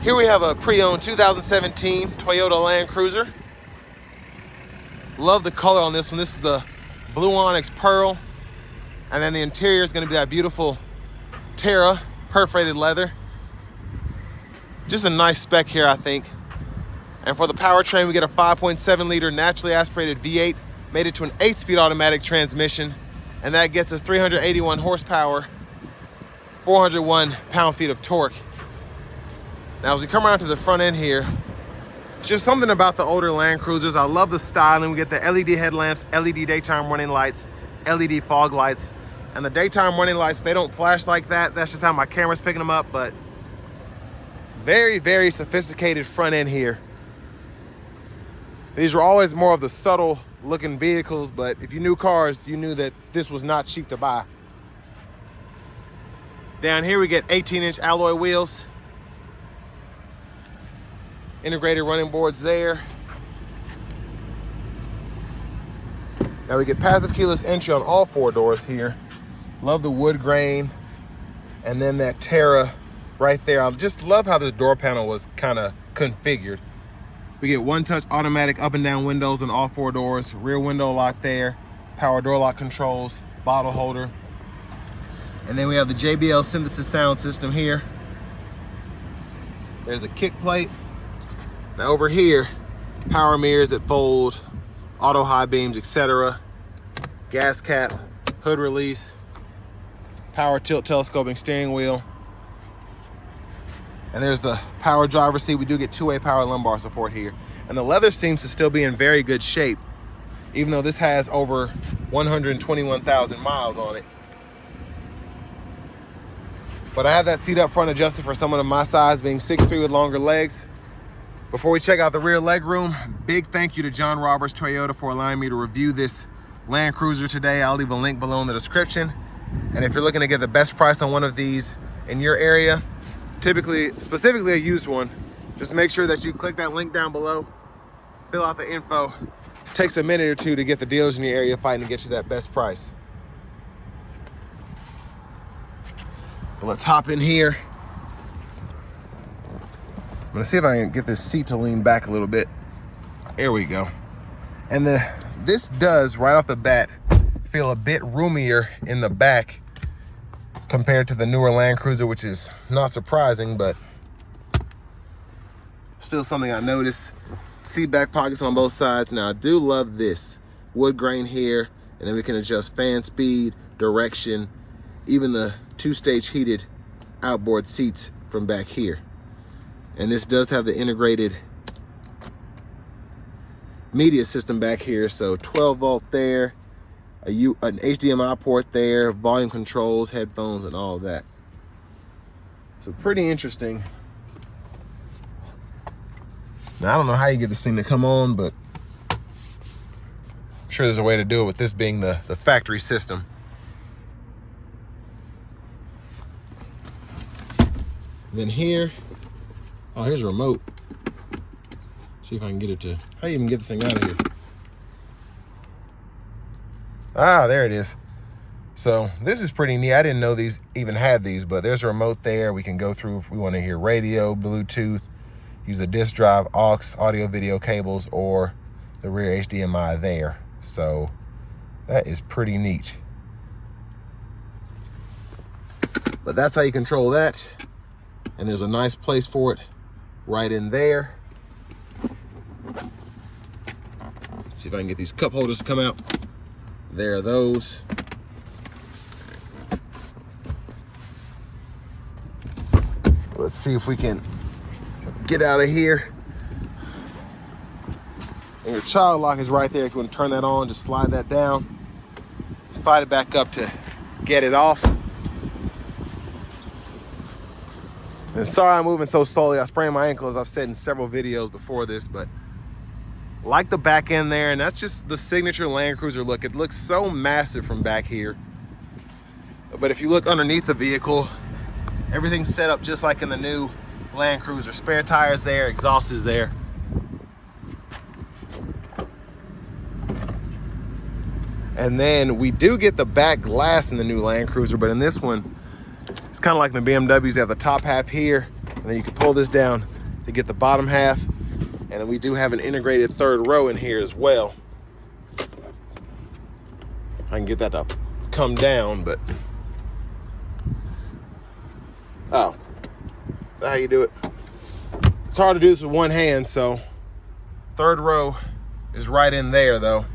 Here we have a pre-owned 2017 Toyota Land Cruiser. Love the color on this one. This is the Blue Onyx Pearl. And then the interior is gonna be that beautiful Terra perforated leather. Just a nice spec here, I think. And for the powertrain, we get a 5.7 liter naturally aspirated V8, made it to an 8-speed automatic transmission. And that gets us 381 horsepower, 401 pound-feet of torque. Now, as we come around to the front end here, it's just something about the older Land Cruisers. I love the styling. We get the LED headlamps, LED daytime running lights, LED fog lights. And the daytime running lights, they don't flash like that. That's just how my camera's picking them up, but very, very sophisticated front end here. These were always more of the subtle looking vehicles, but if you knew cars, you knew that this was not cheap to buy. Down here we get 18-inch alloy wheels. Integrated running boards there. Now we get passive keyless entry on all 4 doors here. Love the wood grain. And then that Terra right there. I just love how this door panel was kind of configured. We get one-touch automatic up and down windows on all 4 doors. Rear window lock there. Power door lock controls. Bottle holder. And then we have the JBL Synthesis sound system here. There's a kick plate. Now over here, power mirrors that fold, auto high beams, etc. Gas cap, hood release, power tilt telescoping steering wheel. And there's the power driver's seat. We do get 2-way power lumbar support here. And the leather seems to still be in very good shape, even though this has over 121,000 miles on it. But I have that seat up front adjusted for someone of my size, being 6'3" with longer legs. Before we check out the rear leg room, big thank you to John Roberts Toyota for allowing me to review this Land Cruiser today. I'll leave a link below in the description. And if you're looking to get the best price on one of these in your area, specifically a used one, just make sure that you click that link down below, fill out the info. It takes a minute or two to get the dealers in your area fighting to get you that best price. But let's hop in here. I'm gonna see if I can get this seat to lean back a little bit. There we go. And this does, right off the bat, feel a bit roomier in the back compared to the newer Land Cruiser, which is not surprising, but still something I noticed. Seat back pockets on both sides. Now I do love this wood grain here, and then we can adjust fan speed, direction, even the 2-stage heated outboard seats from back here. And this does have the integrated media system back here. So 12 volt there, an HDMI port there, volume controls, headphones, and all of that. So pretty interesting. Now, I don't know how you get this thing to come on, but I'm sure there's a way to do it with this being the factory system. Then here, oh, here's a remote. See if I can get it to, how do you even get this thing out of here? Ah, there it is. So this is pretty neat. I didn't know these even had these, but there's a remote there. We can go through if we want to hear radio, Bluetooth, use a disk drive, aux, audio, video cables, or the rear HDMI there. So that is pretty neat. But that's how you control that. And there's a nice place for it right in there. Let's see if I can get these cup holders to come out. There are those. Let's see if we can get out of here. And your child lock is right there. If you want to turn that on, just slide that down. Slide it back up to get it off. And sorry I'm moving so slowly. I sprained my ankle, as I've said in several videos before this, but like the back end there, and that's just the signature Land Cruiser look. It looks so massive from back here. But if you look underneath the vehicle, everything's set up just like in the new Land Cruiser. Spare tires there, exhaust is there. And then we do get the back glass in the new Land Cruiser, but in this one, it's kind of like the BMWs. They have the top half here, and then you can pull this down to get the bottom half. And then we do have an integrated third row in here as well. I can get that to come down, but oh, is that how you do it? It's hard to do this with one hand, so third row is right in there though.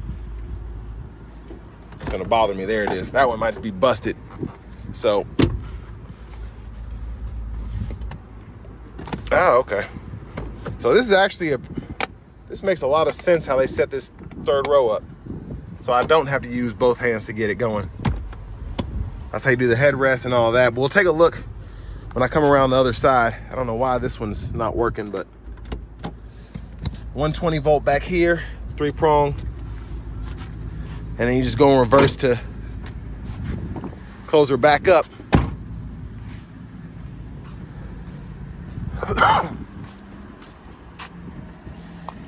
It's gonna bother me. There it is. That one might just be busted. So, oh, okay. So this is actually this makes a lot of sense how they set this third row up. So I don't have to use both hands to get it going. That's how you do the headrest and all that. But we'll take a look when I come around the other side. I don't know why this one's not working, but 120 volt back here, 3-prong. And then you just go in reverse to close her back up.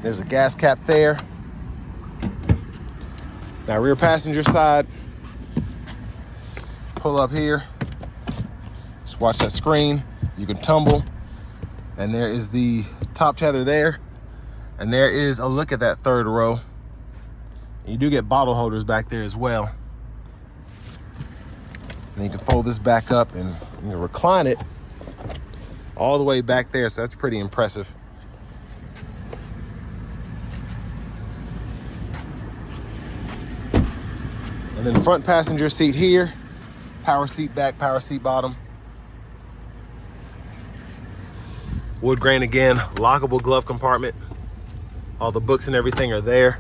There's a gas cap there. Now rear passenger side, pull up here, just watch that screen. You can tumble, and there is the top tether there. And there is a look at that third row. And you do get bottle holders back there as well. And then you can fold this back up and you can recline it all the way back there. So that's pretty impressive. And then the front passenger seat here, power seat back, power seat bottom. Wood grain again, lockable glove compartment. All the books and everything are there.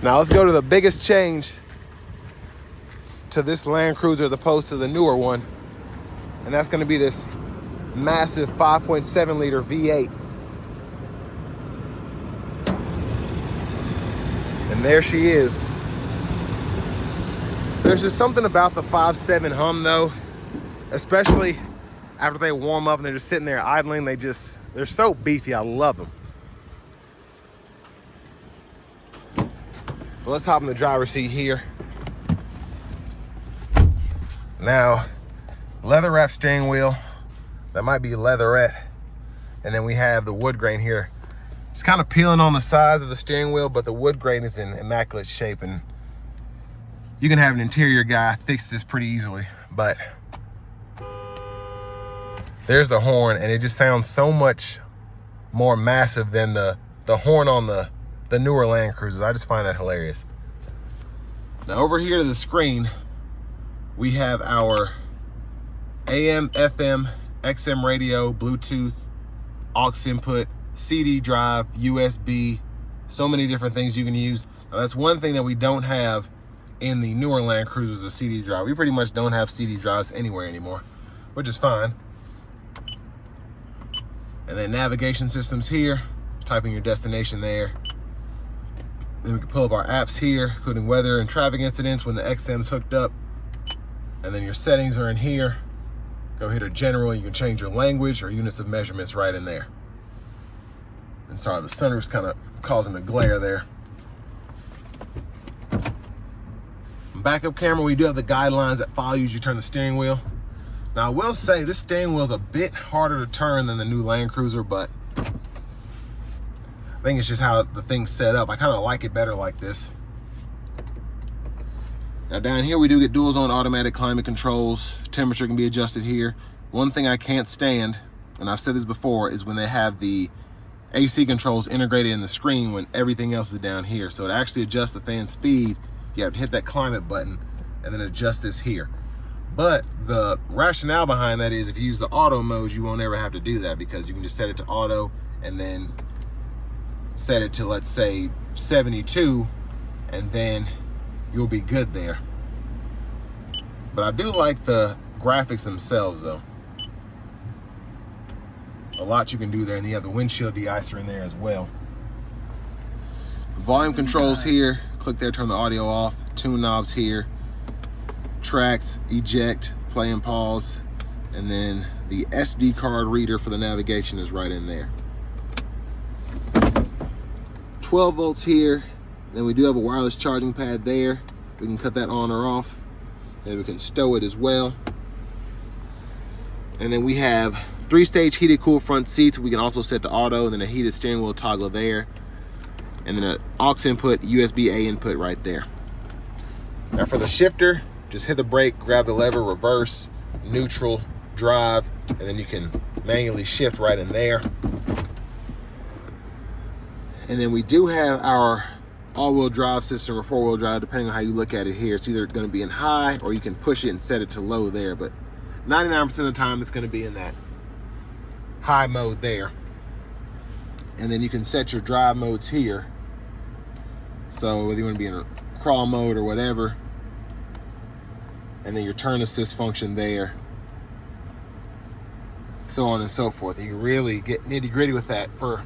Now let's go to the biggest change to this Land Cruiser as opposed to the newer one. And that's gonna be this massive 5.7 liter V8. And there she is. There's just something about the 5.7 hum though, especially after they warm up and they're just sitting there idling. They're so beefy, I love them. But let's hop in the driver's seat here. Now, leather wrapped steering wheel. That might be leatherette. And then we have the wood grain here. It's kind of peeling on the sides of the steering wheel, but the wood grain is in immaculate shape, and you can have an interior guy fix this pretty easily. But there's the horn, and it just sounds so much more massive than the horn on the newer Land Cruisers. I just find that hilarious. Now over here to the screen, we have our AM, FM, XM radio, Bluetooth, aux input, CD drive, USB, so many different things you can use. Now that's one thing that we don't have in the newer Land Cruisers, a CD drive. We pretty much don't have CD drives anywhere anymore, which is fine. And then navigation systems here, type in your destination there. Then we can pull up our apps here, including weather and traffic incidents when the XM's hooked up. And then your settings are in here. Go here to general, and you can change your language or units of measurements right in there. And sorry, the sunroof's kind of causing a glare there. Backup camera, we do have the guidelines that follow you as you turn the steering wheel. Now I will say this steering wheel is a bit harder to turn than the new Land Cruiser, but I think it's just how the thing's set up. I kind of like it better like this. Now down here we do get dual zone automatic climate controls. Temperature can be adjusted here. One thing I can't stand, and I've said this before, is when they have the AC controls integrated in the screen when everything else is down here. So to actually adjust the fan speed, you have to hit that climate button and then adjust this here. But the rationale behind that is if you use the auto modes, you won't ever have to do that, because you can just set it to auto and then set it to, let's say, 72, and then you'll be good there. But I do like the graphics themselves though. A lot you can do there, and you have the windshield de-icer in there as well. Volume controls here, click there, turn the audio off. Tune knobs here, tracks, eject, play and pause, and then the SD card reader for the navigation is right in there. 12 volts here. Then we do have a wireless charging pad there. We can cut that on or off, and we can stow it as well. And then we have 3-stage heated cool front seats. We can also set to auto, and then a heated steering wheel toggle there. And then an aux input, USB-A input right there. Now for the shifter, just hit the brake, grab the lever, reverse, neutral, drive, and then you can manually shift right in there. And then we do have our all-wheel drive system or four-wheel drive, depending on how you look at it here. It's either going to be in high or you can push it and set it to low there, but 99% of the time it's going to be in that high mode there. And then you can set your drive modes here. So whether you want to be in a crawl mode or whatever, and then your turn assist function there, so on and so forth. You can really get nitty-gritty with that for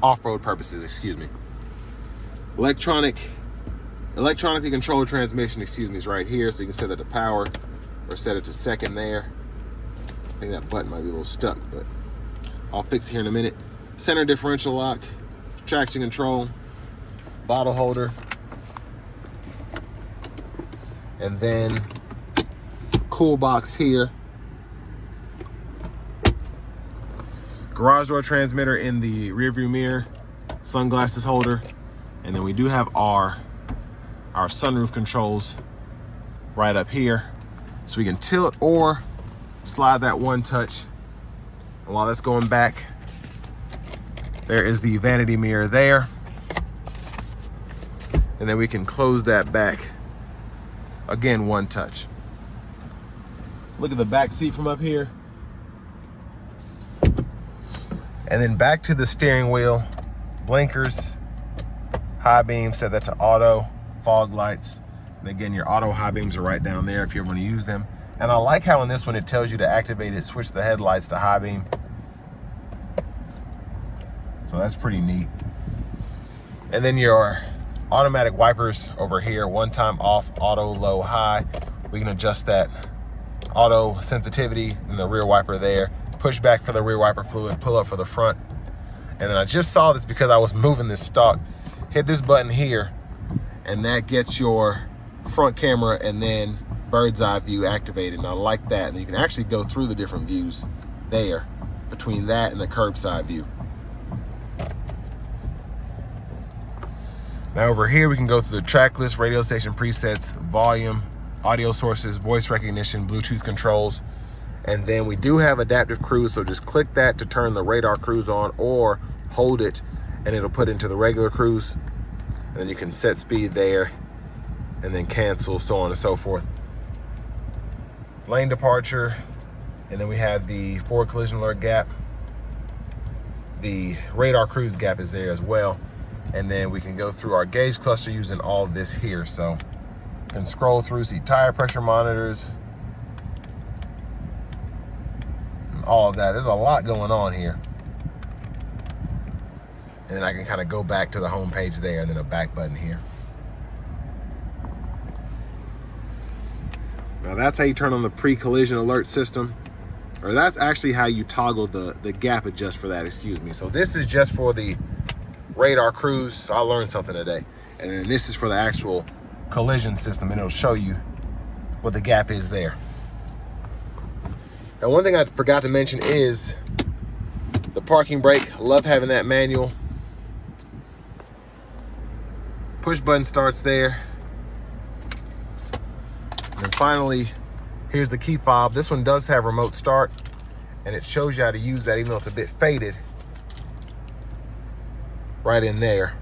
off-road purposes, excuse me. Electronically controlled transmission, is right here, so you can set that to power or set it to second there. I think that button might be a little stuck, but I'll fix it here in a minute. Center differential lock, traction control, bottle holder, and then cool box here. Garage door transmitter in the rear view mirror, sunglasses holder, and then we do have our sunroof controls right up here. So we can tilt or slide that one touch. And while that's going back, there is the vanity mirror there. And then we can close that back. Again, one touch. Look at the back seat from up here. And then back to the steering wheel, blinkers, high beam, set that to auto, fog lights. And again, your auto high beams are right down there if you ever want to use them. And I like how in this one, it tells you to activate it, switch the headlights to high beam. So that's pretty neat. And then your automatic wipers over here, one time off, auto, low, high. We can adjust that auto sensitivity in the rear wiper there. Push back for the rear wiper fluid, pull up for the front. And then I just saw this because I was moving this stock. Hit this button here, and that gets your front camera and then bird's eye view activated. And I like that. And you can actually go through the different views there between that and the curbside view. Now over here, we can go through the track list, radio station presets, volume, audio sources, voice recognition, Bluetooth controls. And then we do have adaptive cruise, so just click that to turn the radar cruise on, or hold it and it'll put into the regular cruise. And then you can set speed there and then cancel, so on and so forth. Lane departure, and then we have the forward collision alert gap. The radar cruise gap is there as well. And then we can go through our gauge cluster using all of this here. So you can scroll through, see tire pressure monitors, all of that. There's a lot going on here. And then I can kind of go back to the home page there, and then a back button here. Now that's how you turn on the pre-collision alert system, or that's actually how you toggle the gap adjust for that, excuse me. So this is just for the radar cruise. So I learned something today. And then this is for the actual collision system, and it'll show you what the gap is there. Now, one thing I forgot to mention is the parking brake. Love having that manual. Push button starts there. And then finally, here's the key fob. This one does have remote start, and it shows you how to use that, even though it's a bit faded right in there.